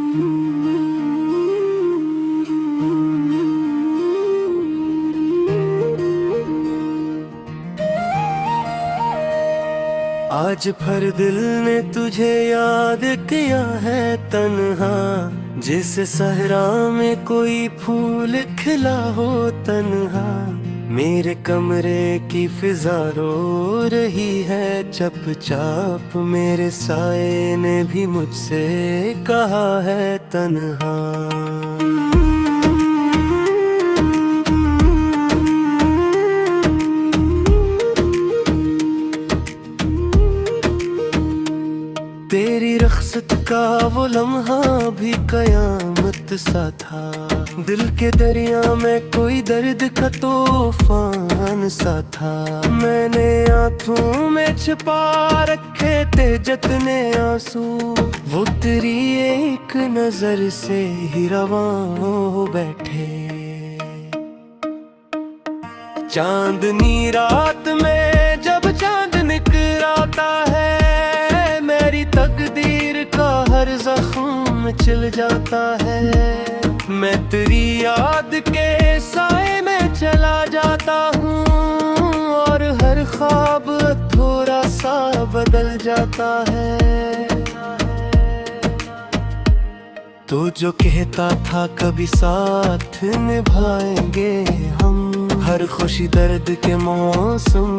आज भर दिल ने तुझे याद किया है तन्हा, जिस सहरा में कोई फूल खिला हो तन्हा। मेरे कमरे की फिजा रो रही है चुपचाप, मेरे साए ने भी मुझसे कहा है तन्हा। तेरी रख्सत का वो लम्हा भी कयामत सा था, दिल के दरिया में कोई दर्द का तूफान सा था। मैंने आँखों में छिपा रखे थे जितने आंसू, वो तेरी एक नजर से ही रवां हो बैठे। चांदनी रात में जब चांद निकलता है, मेरी तकदीर का हर जख्म छिल जाता है। मैं तेरी याद के साए में चला जाता हूँ, और हर ख्वाब थोड़ा सा बदल जाता है। तो जो कहता था कभी साथ निभाएंगे हम, हर खुशी दर्द के मौसम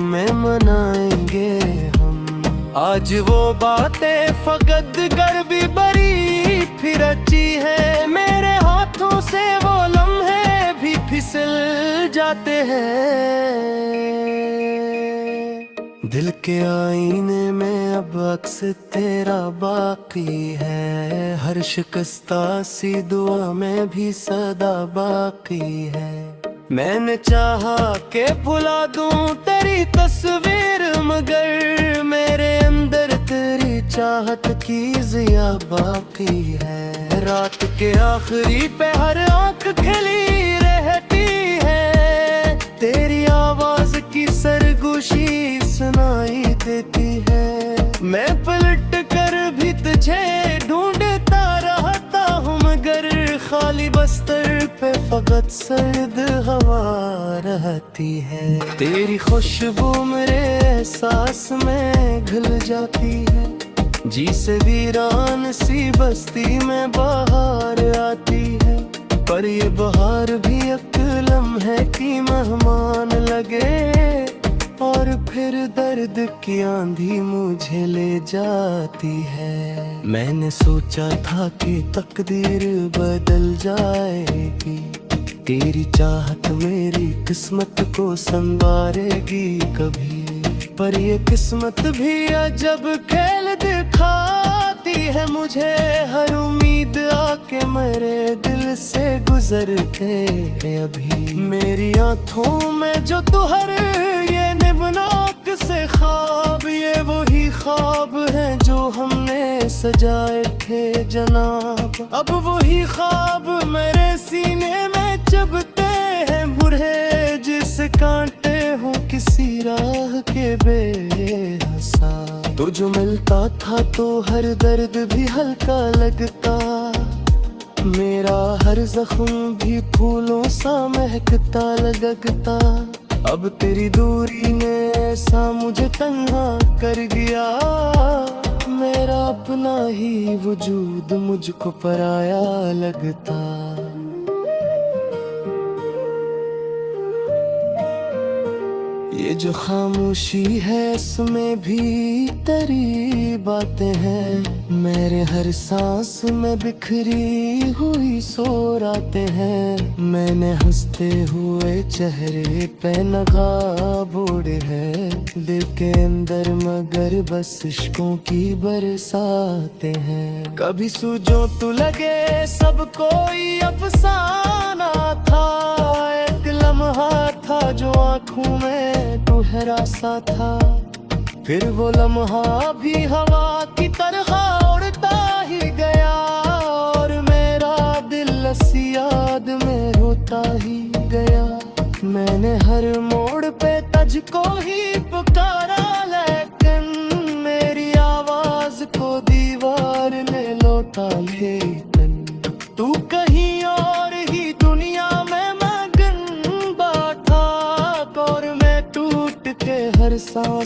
में मनाएंगे हम। आज वो बातें फकत कर भी बड़ी फिर अच्छी है, मेरे हाथों से वो लम्हे भी फिसल जाते हैं। दिल के आईने में अब अक्स तेरा बाकी है, हर शिकस्ता सी दुआ में भी सदा बाकी है। मैंने चाहा के भुला दूं तेरी तस्वीर, मगर मेरे अंदर तेरी चाहत की जिया बाकी है। रात के आखिरी पे हर आँख खिली रहती है, तेरी आवाज की सरगोशी सुनाई देती है। मैं पलट कर भी तुझे ढूंढता रहता हूँ, मगर खाली बस्तर पे फकत सर्द हवा रहती है। तेरी खुशबू मेरे एहसास में घुल जाती है, जी से वीरान सी बस्ती में बाहर आती है। पर ये बहार भी एक लम्हे की मेहमान लगे, और फिर दर्द की आंधी मुझे ले जाती है। मैंने सोचा था कि तकदीर बदल जाएगी, तेरी चाहत मेरी किस्मत को संवारेगी कभी। पर ये किस्मत भी अजब खेल दिखाती है मुझे, हर उम्मीद आके मेरे दिल से गुजर के अभी। मेरी आँखों में जो तू हर ये निबनाक से ख्वाब, ये वही ख्वाब है जो हमने सजाए थे जनाब। अब वही ख्वाब मेरे सीने में चुभते हैं बुरे, जिस कांटे हो किसी राह के बेहसा। तो जो मिलता था तो हर दर्द भी हल्का लगता, मेरा हर जख्म भी फूलों सा महकता लगता। अब तेरी दूरी ने ऐसा मुझे तन्हा कर दिया, मेरा अपना ही वजूद मुझको पराया लगता। ये जो खामोशी है इसमें भी तेरी बातें हैं, मेरे हर सांस में बिखरी हुई सो रातें हैं। मैंने हंसते हुए चेहरे पे नकाब ओढ़े है, दिल के अंदर मगर बस इश्कों की बरसाते हैं। कभी सूझो तो लगे सब कोई अफसाना था, एक लम्हा था जो आँखों में गहरा सा था। फिर वो लम्हा भी हवा की तरह उड़ता ही गया, और मेरा दिल इसी याद में रोता ही गया। मैंने हर मोड़ पे तुझको ही पुकारा, लेकिन मेरी आवाज को दीवार ने लौटा ले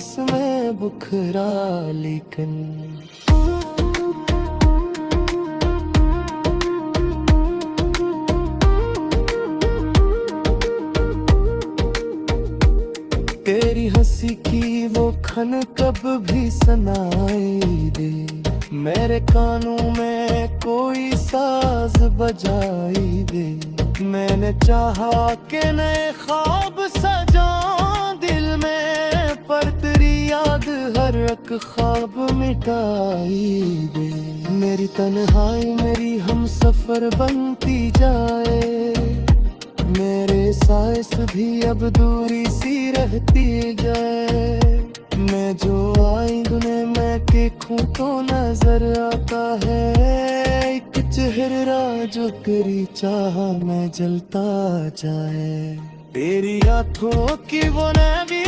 बस में बुखरा लेकिन तेरी हंसी की वो खन कब भी सुनाई दे, मेरे कानों में कोई साज बजाई दे। मैंने चाहा कि नए ख्वाब सजा दिल में, पर तेरी याद हर एक ख्वाब मिटाई दे। मेरी तन्हाई मेरी हम सफर बनती जाए, मेरे साइस भी अब दूरी सी रहती जाए। मैं जो आई दुनिया में देखूं तो नजर आता है एक चेहरा जो तेरी चाह में जलता जाए। तेरी आंखों की वो नैवी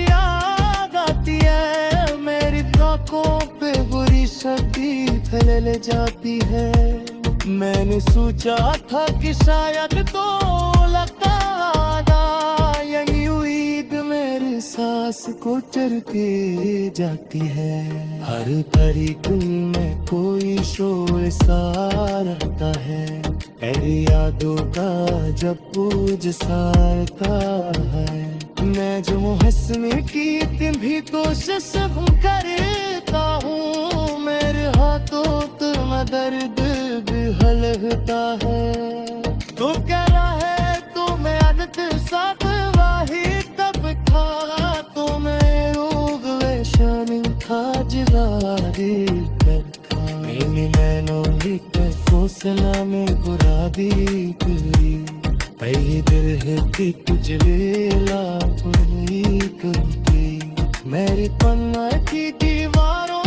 याद आती है, मेरी आंखों पे बुरी शक्ति फैल जाती है। मैंने सोचा था कि शायद तो लगता यही उम्मीद मेरे सांस को चढ़ के जाती है। हर घड़ी दिल में कोई शोर सा रहता है, ऐसी यादों का जब पूज सारता है। मैं जो हंसने की दिन भी कोशिश करता हूँ, मेरे हाथों तो दर्द भी हलता है। तो कह रहा है तो मैं आदत साथ वाही तब था, तो मैं रोग वैशानी था जिगारी करता। मेरी नैनों लिखे फौसला में बुरा दी गई, पहले दिल है कि तुझे वेला पूरी करती। मेरी पन्ना की दीवारों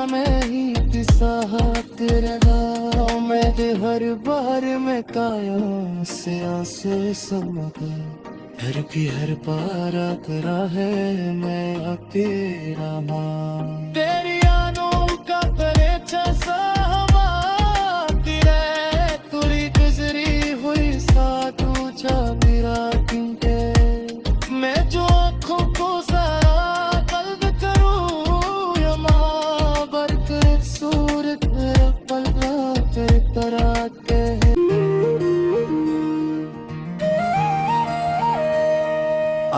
में ही पिसाहत रहा। मैं हर बार में काया से आंसू समगा, हर की हर पारा करा है मैं अब तेरा मां। तेरी यादों का परेचा सा हवा तेरे तुरी गुजरी हुई सा तू जा मेरा किंके। मैं जो आँखों को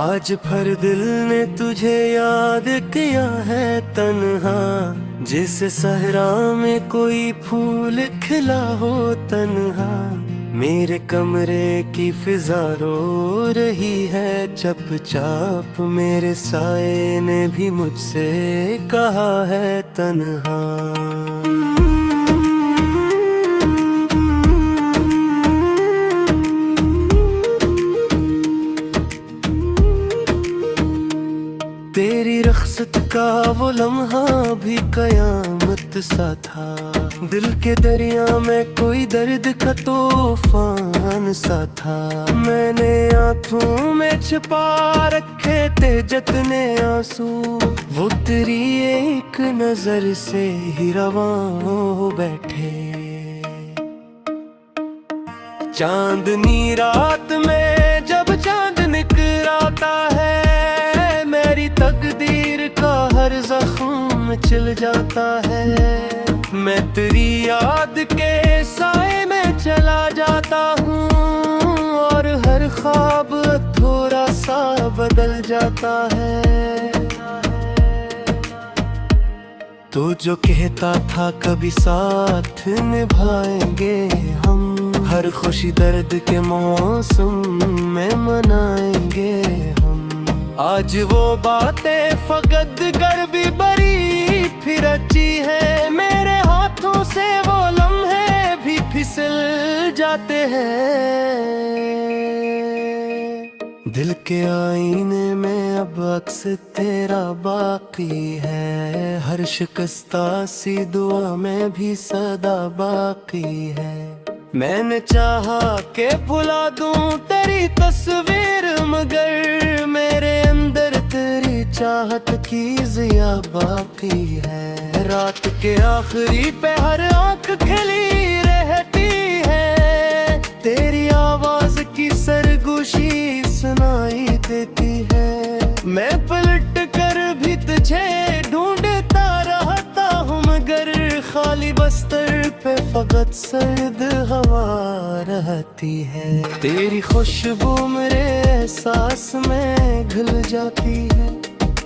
आज भर दिल ने तुझे याद किया है तन्हा, जिस सहरा में कोई फूल खिला हो तन्हा। मेरे कमरे की फिजा रो रही है चुपचाप, मेरे साए ने भी मुझसे कहा है तन्हा। तेरी रख्सत का वो लम्हा भी कयामत सा था, दिल के दरिया में कोई दर्द का तूफान सा था। मैंने आंखों में छिपा रखे थे जितने आंसू, वो तेरी एक नजर से ही रवां हो बैठे। चांदनी रात में जब चांद निकलता है, मेरी तकदीर का हर जख्म छिल जाता है। मैं तेरी याद के साए में चला जाता हूँ, और हर ख्वाब थोड़ा सा बदल जाता है। तू जो कहता था कभी साथ निभाएंगे हम, हर खुशी दर्द के मौसम में मनाएंगे हम। आज वो बातें फकत कर भी बड़ी फिर अच्छी है, मेरे हाथों से वो लम्हे भी फिसल जाते हैं। दिल के आईने में अब अक्स तेरा बाकी है, हर शिकस्ता सी दुआ में भी सदा बाकी है। मैंने चाहा के भुला दूं तेरी तस्वीर, मगर मेरे अंदर तेरी चाहत की जिया बाकी है। रात के आखिरी पे हर आँख खिली रहती है, तेरी आवाज की सरगोशी सुनाई देती है। मैं पलट कर भी तुझे ढूंढता रहता हूँ, मगर खाली बस्तर पे फकत सर्द हवा रहती है। तेरी खुशबू मेरे एहसास में घुल जाती है,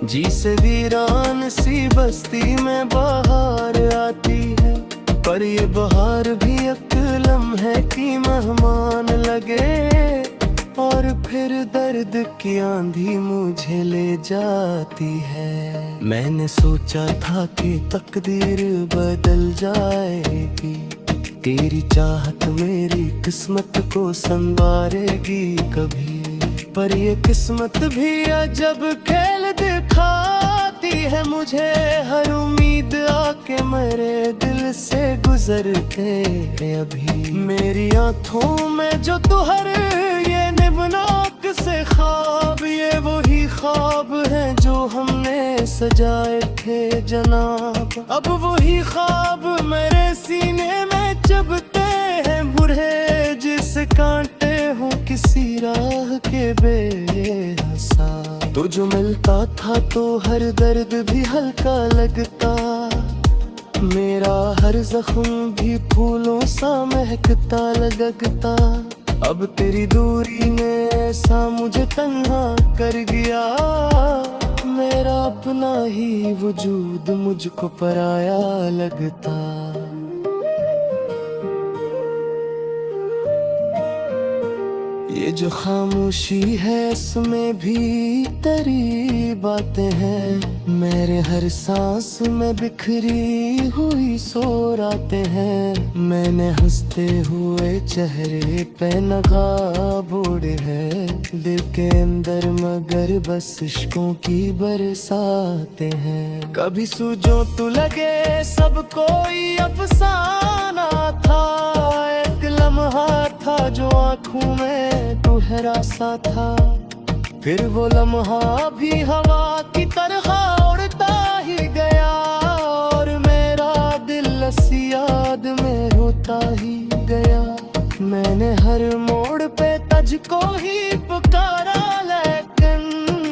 जी से वीरान सी बस्ती में बाहर आती है। पर ये बहार भी एक लम्हे की मेहमान लगे, और फिर दर्द की आंधी मुझे ले जाती है। मैंने सोचा था कि तकदीर बदल जाएगी, तेरी चाहत मेरी किस्मत को संवारेगी कभी। पर ये किस्मत भी अजब खेल दिखाती है मुझे, हर उम्मीद आके मेरे दिल से गुजर के अभी। मेरी आंखों में जो तू हर ये निबनाक से ख्वाब, ये वही ख्वाब है जो हमने सजाए थे जनाब। अब वही ख्वाब मेरे सीने में चुभते हैं बुरे, जिस कांटे हूँ किसी राह के बेहसा। तो जो मिलता था तो हर दर्द भी हल्का लगता, मेरा हर जख्म भी फूलों सा महकता लगता। अब तेरी दूरी ने ऐसा मुझे तन्हा कर दिया, मेरा अपना ही वजूद मुझको पराया लगता। ये जो खामोशी है इसमें भी तेरी बातें हैं, मेरे हर सांस में बिखरी हुई सो रातें हैं। मैंने हंसते हुए चेहरे पे नकाब ओढ़े है, दिल के अंदर मगर बस इश्कों की बरसाते हैं। कभी सूझो तो लगे सब कोई अफसाना था, एक लम्हा था जो आँखों में गहरा सा था। फिर वो लम्हा भी हवा की तरह उड़ता ही गया, और मेरा दिल इसी याद में रोता ही गया। मैंने हर मोड़ पे तुझको ही पुकारा, लेकिन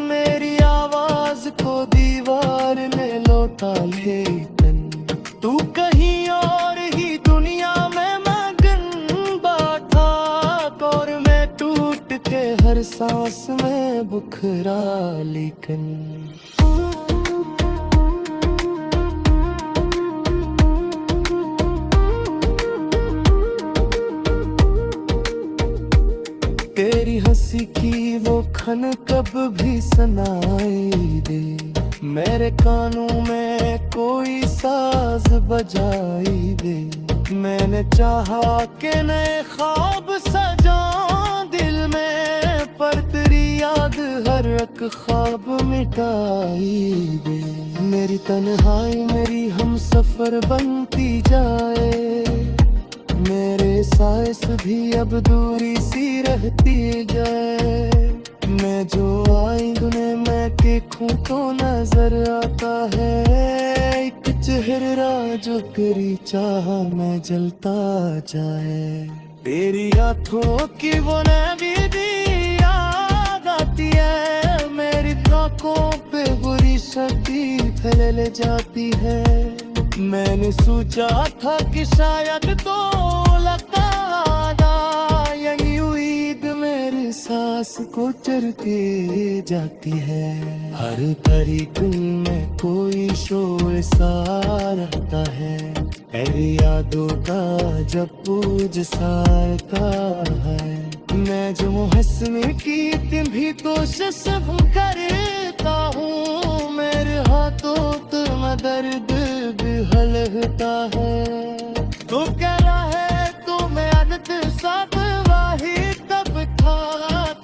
मेरी आवाज को दीवार ने लौटा लेकिन। तू कहीं और ही दुनिया में मगन बैठा, और मैं टूट के हर सांस में बुखरा लेकिन। तेरी हंसी की वो खन कब भी सुनाई दे, मेरे कानों में कोई साज बजाई दे। मैंने चाहा कि नए ख्वाब सजा दिल में, पर तेरी याद हर एक ख्वाब मिटाई दे। मेरी तन्हाई मेरी हम सफर बनती जाए, मेरे साइस भी अब दूरी सी रहती जाए। मैं जो आई दुनिया में देखूं तो नजर आता है, एक चेहरा जो तेरी चाह में जलता जाए। तेरी आँखों की वो नबी भी याद आती है, मेरी आँखों पे बुरी सर्दी फैल जाती है। मैंने सोचा था कि शायद तो लगा यही उम्मीद मेरी सांस को चरते जाती है। हर तरीके में कोई शोर सा रहता है, ऐसी यादों का जब पूज सारता है। मैं जो हंसने की तुम भी कोशिश करता हूँ, मेरे हाथों तुम दर्द भी हलता है। तो कह रहा है तुम्हें आदत साथ वाही तब था,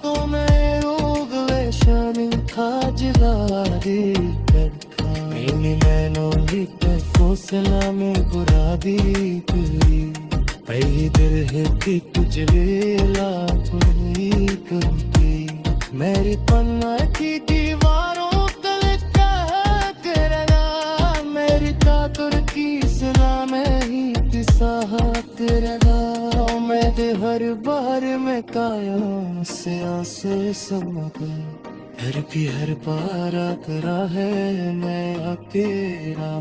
तुम्हें रोग वैशाली था जिगारी करता। मैंने नैनों लिखे फौसला में बुरा दी तुरी, पहली दिल की कुछ वेला पूरी करती। मेरी पन्ना की दीवारों तल कहना, मेरी ताकत की सलाह में ही तिसाहत रहा। मैं हर बार में काया से समझ हर की हर पारा तेरा है मैं अकेला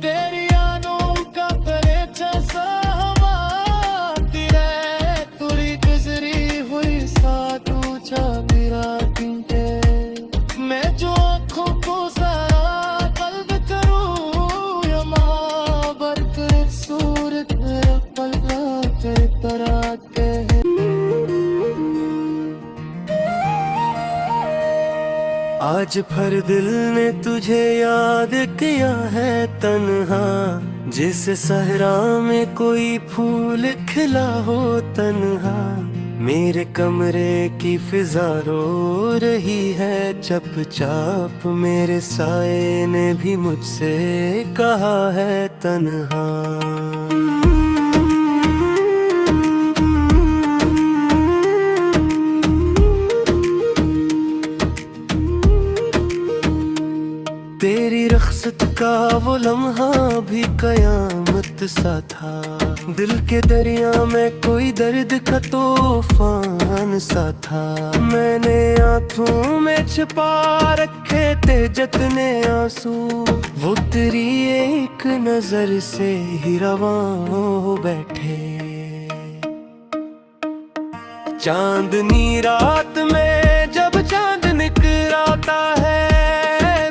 तेरी यादों का परेचा सा तुरी गुजरी हुई सा तू चाबिरा किंटे मैं जो आँखों को सारा कल्ब करूँ या महाबर तेरे सूरत मेरा पल्ला तेरे तराते हैं आज भर दिल ने तुझे याद किया है तन्हा जिस सहरा में कोई फूल खिला हो तन्हा मेरे कमरे की फिजा रो रही है चुपचाप मेरे साए ने भी मुझसे कहा है तन्हा तेरी रख्सत का वो लम्हा भी कयामत सा था दिल के दरिया में कोई दर्द का तूफान सा था मैंने आँखों में छिपा रखे थे जितने आंसू वो तेरी एक नजर से ही रवां हो बैठे चांदनी रात में जब चांद निकलता है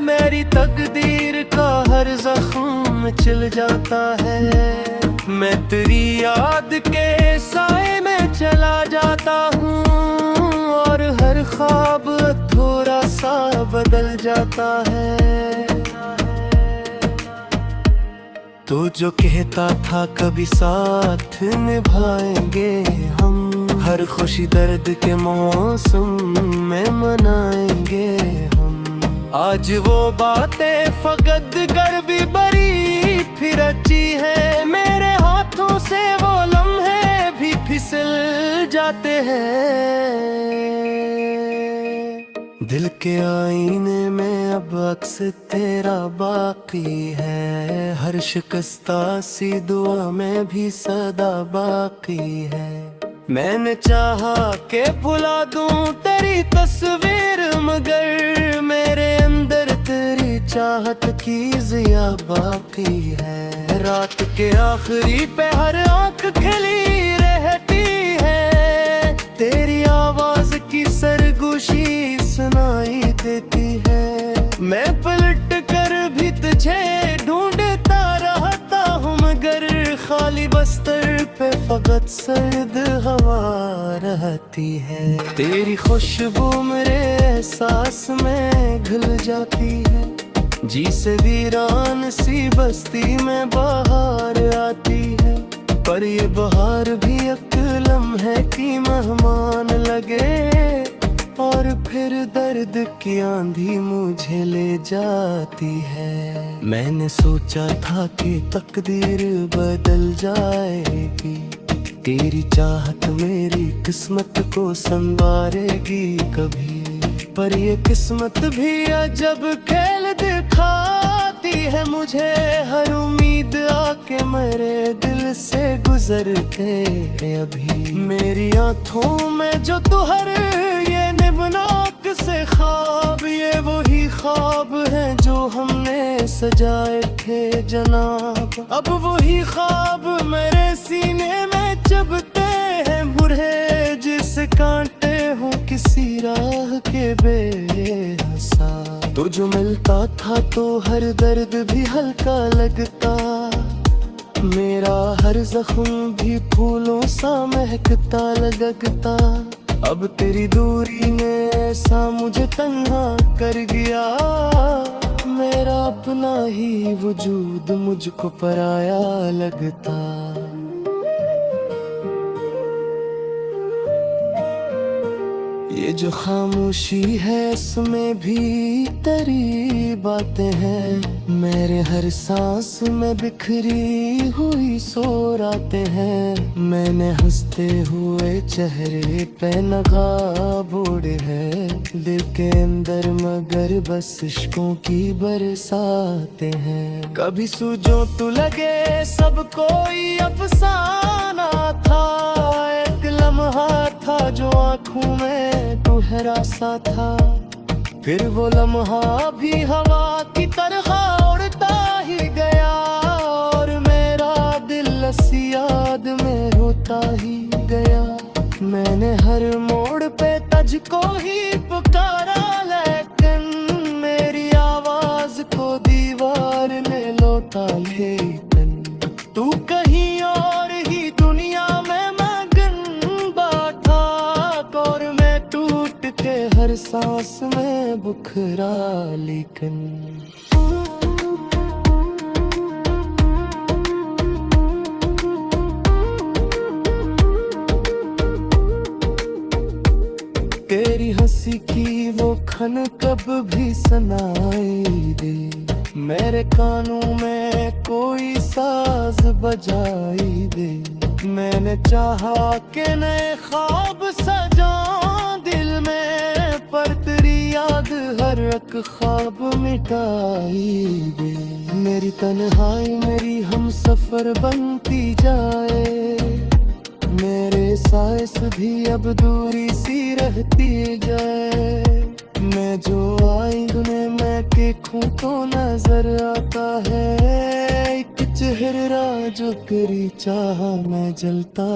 मेरी तकदीर का हर जख्म चिल जाता है मैं तेरी याद के साए में चला जाता हूँ और हर ख्वाब थोड़ा सा बदल जाता है तो जो कहता था कभी साथ निभाएंगे हम हर खुशी दर्द के मौसम में मनाएंगे हम आज वो बातें फकत कर भी बड़ी फिर अच्छी है मेरे हाथों से वो लम्हे भी फिसल जाते हैं दिल के आईने में अब अक्स तेरा बाकी है हर शिकस्ता सी दुआ में भी सदा बाकी है मैंने चाहा के भुला दूं तेरी तस्वीर मगर मेरे अंदर तेरी चाहत की जिया बाकी है रात के आखिरी पे हर आँख खिली रहती है तेरी आवाज की सरगोशी सुनाई देती है मैं पलट कर भी तुझे ढूंढता रहता हूँ मगर खाली बस्तर पे फकत सर्द हवा रहती है तेरी खुशबू मेरे एहसास में घुल जाती है जी से वीरान सी बस्ती में बाहर आती है पर ये बहार भी एक लम्हे की मेहमान लगे और फिर दर्द की आंधी मुझे ले जाती है मैंने सोचा था कि तकदीर बदल जाएगी तेरी चाहत मेरी किस्मत को संवारेगी कभी पर ये किस्मत भी अजब खेल दिखाती है मुझे हर उम्मीद आके मेरे दिल से गुजर के अभी मेरी आँखों में जो तू हर ये निबनाक से ख्वाब ये वही ख्वाब हैं जो हमने सजाए थे जनाब अब वही ख्वाब मेरे सीने में चुभते हैं बुरे जिस कांटे हूँ किसी राह के बेहसा तो जो मिलता था तो हर दर्द भी हल्का लगता मेरा हर जख्म भी फूलों सा महकता लगता अब तेरी दूरी ने ऐसा मुझे तन्हा कर गया मेरा अपना ही वजूद मुझको पराया लगता ये जो खामोशी है इसमें भी तेरी बातें हैं मेरे हर सांस में बिखरी हुई सो रातें हैं मैंने हंसते हुए चेहरे पे नकाब ओढ़े है दिल के अंदर मगर बस इश्कों की बरसाते हैं कभी सूझो तो लगे सब कोई अफसाना था एक लम्हा था जो आंखों में गहरा सा था। फिर वो लम्हा भी हवा की तरह उड़ता ही गया, और मेरा दिल ऐसी याद में रोता ही गया। मैंने हर मोड़ पे तुझको ही पुकारा, लेकिन मेरी आवाज को दीवार ने लौटा लेकिन। तू कहीं और ही दुनिया में मगन बैठा, और मैं टूट के हर सांस में बुखरा लेकिन। तेरी हंसी की वो खन कब भी सुनाई दे, मेरे कानों में कोई साज बजाई दे। मैंने चाहा कि नए ख्वाब सजा दिल में, पर तेरी याद हर एक ख्वाब मिटाई दे। मेरी तन्हाई मेरी हम सफर बनती जाए, मेरे सांस भी अब दूरी सी रहती जाए। मैं जो आईने में देखूं तो नजर आता है एक चेहरा जो तेरी चाह में जलता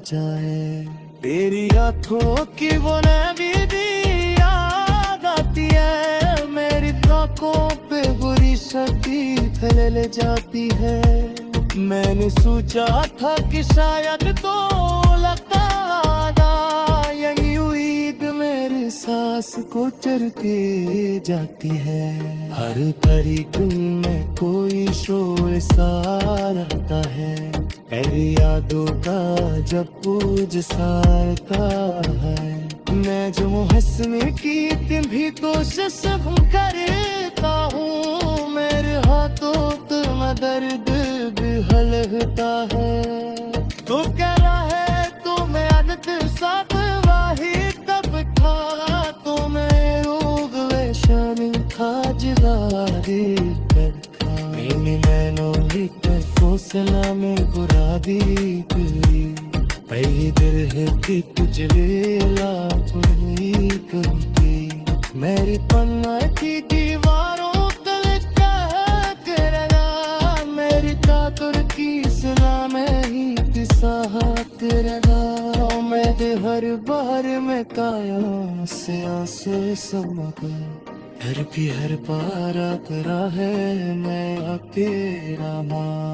जाए। तेरी आंखों की वो नबी भी याद आती है, मेरी आंखों पे बुरी शक्ति फैल जाती है। मैंने सोचा था कि शायद तो लगता यही उम्मीद मेरे सांस को चरते जाती है। हर धड़कन में कोई शोर सा रहता है, ऐसी यादों का जब पूज सारता है। मैं जो हंसने की तुम भी कोशिश करता हूँ, मेरे हाथों तुम दर्द भी हलता है। तो कह रहा है तुम्हें आदत साथ वाही तब था, तुम्हें रोग वैशानी था जिगारी करता। मैंने नैनों लिखकर फौसला में बुरा दी तेरी, पहली दिल है कि तुझे ला पूरी करती। मेरी पन्ना की दीवारों तल कह रहा, मेरी कातर की सला में ही पिसाहत रहा। मैं हर बार में काया से आंसू समका, हर भी हर पारा करा है मैं तेरा माँ।